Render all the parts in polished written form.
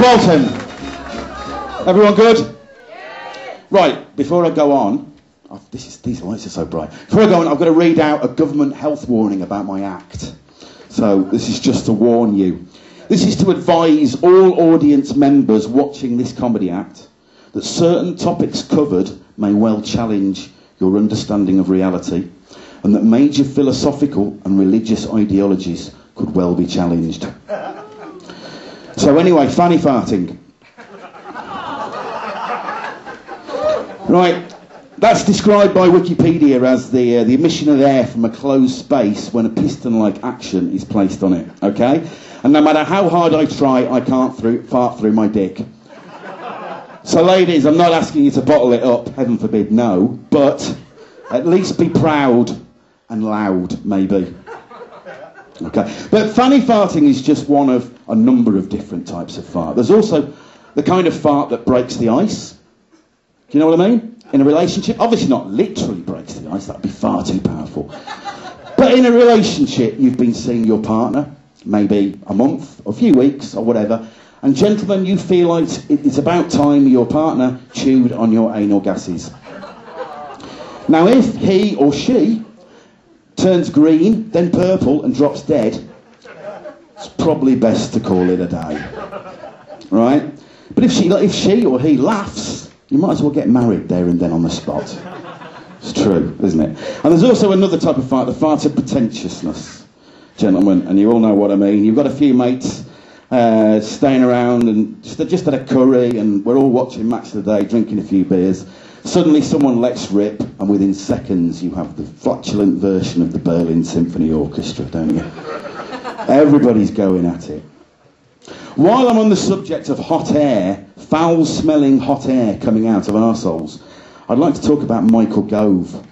Bolton. Everyone good? Right, before I go on, these lights are so bright. Before I go on, I've got to read out a government health warning about my act. So this is just to warn you. This is to advise all audience members watching this comedy act that certain topics covered may well challenge your understanding of reality, and that major philosophical and religious ideologies could well be challenged. So anyway, fanny farting. Right, that's described by Wikipedia as the emission of air from a closed space when a piston-like action is placed on it, okay? And no matter how hard I try, I can't fart through my dick. So ladies, I'm not asking you to bottle it up, heaven forbid, no, but at least be proud and loud, maybe. Okay, but fanny farting is just one of a number of different types of fart. There's also the kind of fart that breaks the ice. Do you know what I mean? In a relationship, obviously not literally breaks the ice, that'd be far too powerful. But in a relationship, you've been seeing your partner, maybe a month, or a few weeks, or whatever, and gentlemen, you feel like it's about time your partner chewed on your anal gases. Now, if he or she turns green, then purple, and drops dead, it's probably best to call it a day, right? But if she or he laughs, you might as well get married there and then on the spot. It's true, isn't it? And there's also another type of fart, the fart of pretentiousness, gentlemen, and you all know what I mean. You've got a few mates staying around and just had a curry, and we're all watching Match of the Day, drinking a few beers. Suddenly someone lets rip, and within seconds you have the flatulent version of the Berlin Symphony Orchestra, don't you? Everybody's going at it. While I'm on the subject of hot air, foul-smelling hot air coming out of arseholes, I'd like to talk about Michael Gove.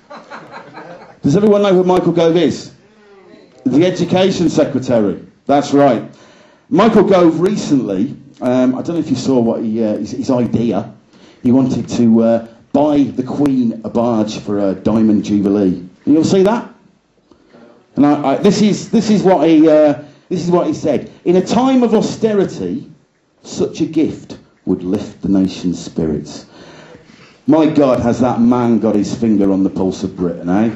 Does everyone know who Michael Gove is? The Education Secretary. That's right. Michael Gove recently, I don't know if you saw what his idea. He wanted to buy the Queen a barge for a Diamond Jubilee. You'll see that? And this is what he said. In a time of austerity, such a gift would lift the nation's spirits. My God, has that man got his finger on the pulse of Britain, eh?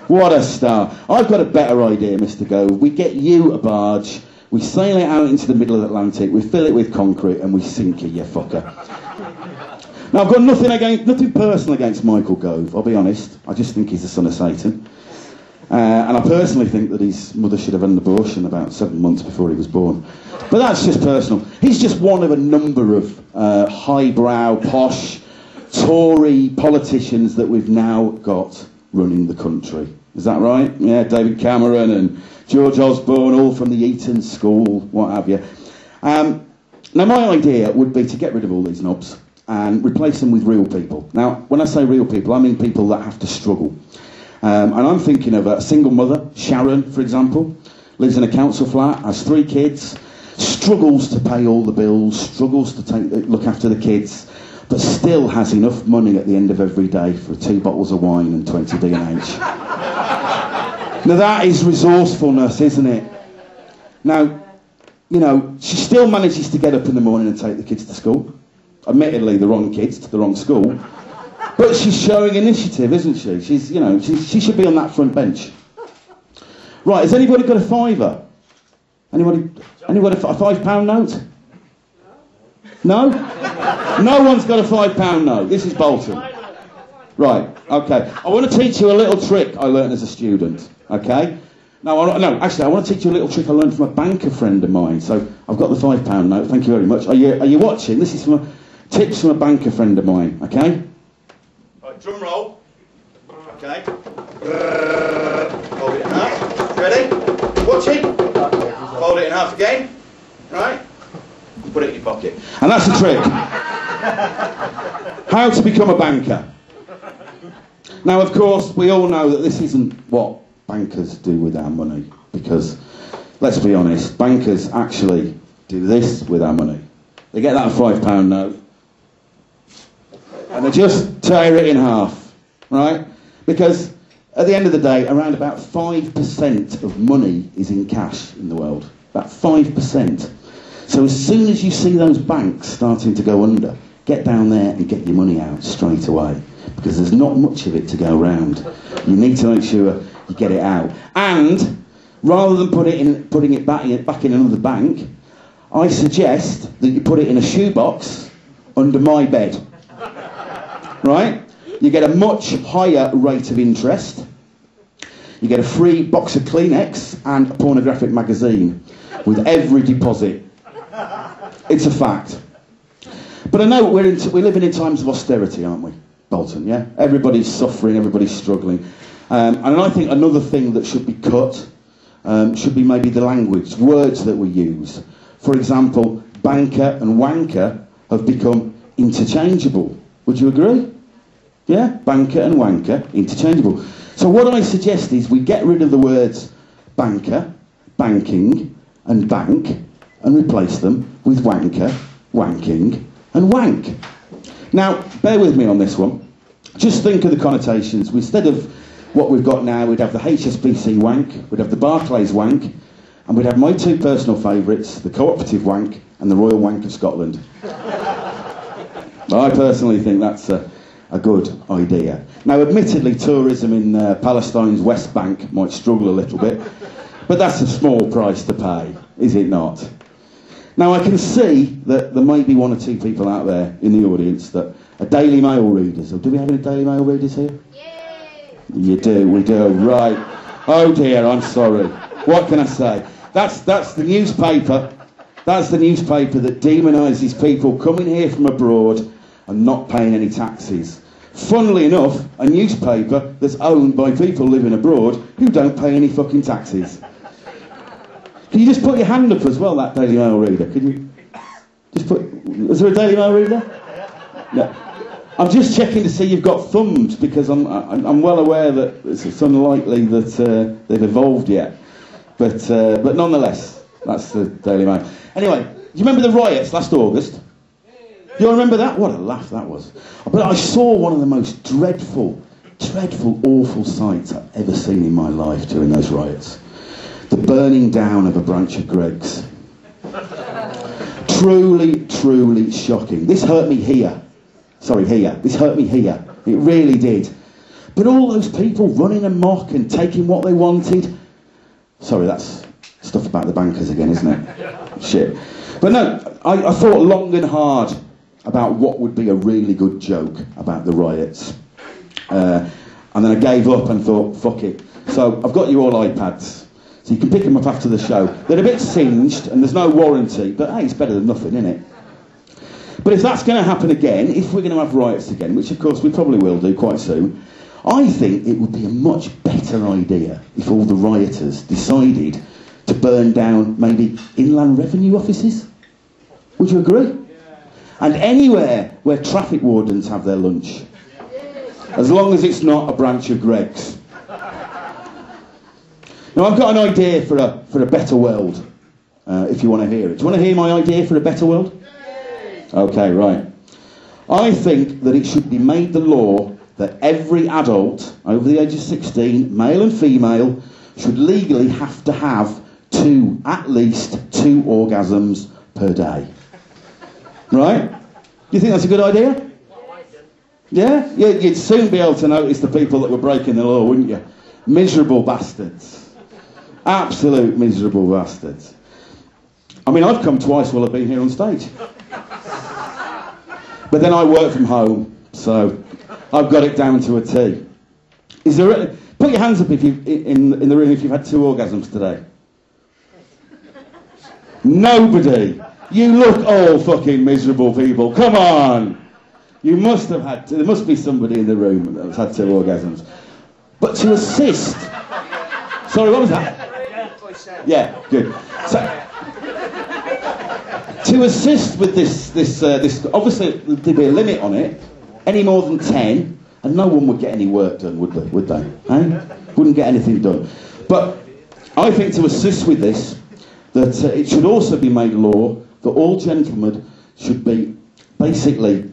What a star. I've got a better idea, Mr. Gove. We get you a barge, we sail it out into the middle of the Atlantic, we fill it with concrete, and we sink it, you fucker. Now, I've got nothing personal against Michael Gove, I'll be honest. I just think he's the son of Satan. And I personally think that his mother should have had an abortion about 7 months before he was born. But that's just personal. He's just one of a number of highbrow, posh, Tory politicians that we've now got running the country. Is that right? Yeah, David Cameron and George Osborne, all from the Eton School, what have you. Now, my idea would be to get rid of all these knobs and replace them with real people. Now, when I say real people, I mean people that have to struggle. And I'm thinking of a single mother, Sharon, for example, lives in a council flat, has 3 kids, struggles to pay all the bills, struggles to look after the kids, but still has enough money at the end of every day for 2 bottles of wine and 20 B&H. Now that is resourcefulness, isn't it? Now, you know, she still manages to get up in the morning and take the kids to school. Admittedly, the wrong kids to the wrong school. But she's showing initiative, isn't she? She should be on that front bench. Right, has anybody got a fiver? Anybody a £5 note? No? No one's got a £5 note. This is Bolton. Right, okay. I want to teach you a little trick I learned as a student, okay? Actually, I want to teach you a little trick I learned from a banker friend of mine. So I've got the £5 note, thank you very much. Are you watching? This is tips from a banker friend of mine, okay? Right, drum roll. Okay. Fold it in half. Ready? Watching? Fold it in half again. Right? Put it in your pocket. And that's the trick. How to become a banker. Now, of course, we all know that this isn't what bankers do with our money. Because, let's be honest, bankers actually do this with our money. They get that £5 note. And they just tear it in half, right? Because at the end of the day, around about 5% of money is in cash in the world. About 5%. So as soon as you see those banks starting to go under, get down there and get your money out straight away, because there's not much of it to go around. You need to make sure you get it out. And rather than putting it back in another bank, I suggest that you put it in a shoebox under my bed. Right? You get a much higher rate of interest. You get a free box of Kleenex and a pornographic magazine with every deposit. It's a fact. But I know we're living in times of austerity, aren't we, Bolton, yeah? Everybody's suffering, everybody's struggling. And I think another thing that should be cut should be maybe the language, words that we use. For example, banker and wanker have become interchangeable. Would you agree? Yeah? Banker and wanker, interchangeable. So what I suggest is we get rid of the words banker, banking, and bank, and replace them with wanker, wanking, and wank. Now, bear with me on this one. Just think of the connotations. Instead of what we've got now, we'd have the HSBC wank, we'd have the Barclays wank, and we'd have my two personal favourites, the Cooperative wank and the Royal Wank of Scotland. I personally think that's a good idea. Now, admittedly, tourism in Palestine's West Bank might struggle a little bit, but that's a small price to pay, is it not? Now, I can see that there may be one or two people out there in the audience that are Daily Mail readers. Or do we have any Daily Mail readers here? Yay! You do, we do, right. Oh dear, I'm sorry. What can I say? That's the newspaper. That's the newspaper that demonises people coming here from abroad and not paying any taxes. Funnily enough, a newspaper that's owned by people living abroad who don't pay any fucking taxes. Can you just put your hand up as well, that Daily Mail reader? Can you just put... Is there a Daily Mail reader? No. I'm just checking to see you've got thumbs, because I'm well aware that it's unlikely that they've evolved yet. But nonetheless, that's the Daily Mail. Anyway, do you remember the riots last August? Do you remember that? What a laugh that was. But I saw one of the most dreadful, awful sights I've ever seen in my life during those riots. The burning down of a branch of Greggs. Truly shocking. This hurt me here. Sorry, here. This hurt me here. It really did. But all those people running amok and taking what they wanted. Sorry, that's stuff about the bankers again, isn't it? Shit. But no, I thought long and hard about what would be a really good joke about the riots. And then I gave up and thought, fuck it. So I've got you all iPads. So you can pick them up after the show. They're a bit singed and there's no warranty, but hey, it's better than nothing, isn't it? But if that's going to happen again, if we're going to have riots again, which of course we probably will do quite soon, I think it would be a much better idea if all the rioters decided to burn down maybe inland revenue offices. Would you agree? And anywhere where traffic wardens have their lunch. As long as it's not a branch of Greggs. Now, I've got an idea for a better world, if you want to hear it. Do you want to hear my idea for a better world? Okay, right. I think that it should be made the law that every adult over the age of 16, male and female, should legally have to have at least two orgasms per day. Right? Do you think that's a good idea? Yeah? You'd soon be able to notice the people that were breaking the law, wouldn't you? Miserable bastards. Absolute miserable bastards. I mean, I've come twice while I've been here on stage. But then I work from home, so I've got it down to a T. Is there... Put your hands up if you in the room if you've had two orgasms today. Nobody. You look all fucking miserable people. Come on. You must have had... There must be somebody in the room that's had two orgasms. But to assist... Sorry, what was that? Yeah, good. So, to assist with this, obviously there'd be a limit on it. Any more than 10, and no one would get any work done, would they? Eh? Wouldn't get anything done. But I think to assist with this, that it should also be made law that all gentlemen should be basically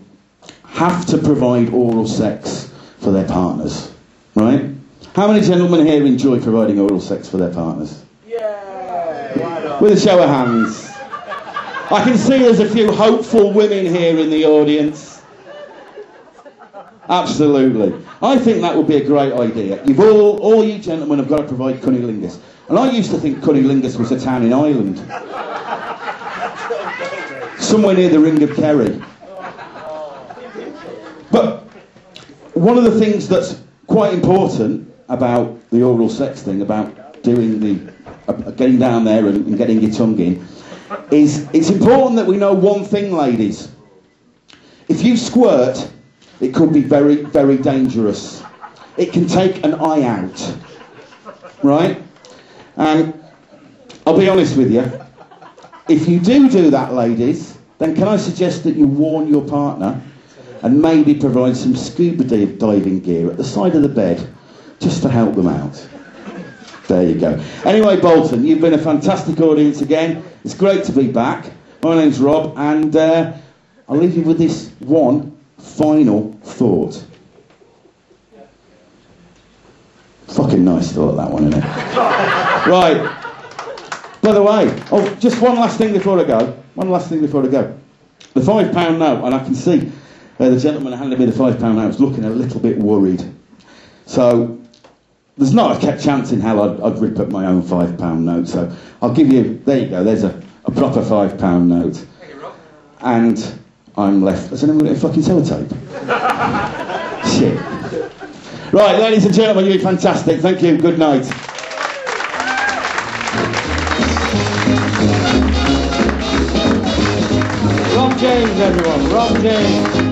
have to provide oral sex for their partners, right? How many gentlemen here enjoy providing oral sex for their partners? Yeah! With a show of hands. I can see there's a few hopeful women here in the audience. Absolutely. I think that would be a great idea. You've all you gentlemen have got to provide cunnilingus. And I used to think Cunnilingus was a town in Ireland. Somewhere near the Ring of Kerry. But one of the things that's quite important about the oral sex thing, about doing getting down there and getting your tongue in, is it's important that we know one thing, ladies. If you squirt, it could be very, very dangerous. It can take an eye out, right? And I'll be honest with you, if you do that, ladies, then can I suggest that you warn your partner and maybe provide some scuba diving gear at the side of the bed, just to help them out. There you go. Anyway, Bolton, you've been a fantastic audience again. It's great to be back. My name's Rob, and I'll leave you with this one final thought. Fucking nice thought, that one, isn't it? Right. By the way, just one last thing before I go. The £5 note, and I can see the gentleman who handed me the £5 note was looking a little bit worried. So, there's not a chance in hell I'd rip up my own £5 note, so I'll give you, there you go, there's a proper £5 note. Thank you, Rob. And I'm left, has anyone got a fucking sellotape? Shit. Right, ladies and gentlemen, you're fantastic, thank you, good night. Rob James, everyone, Rob James.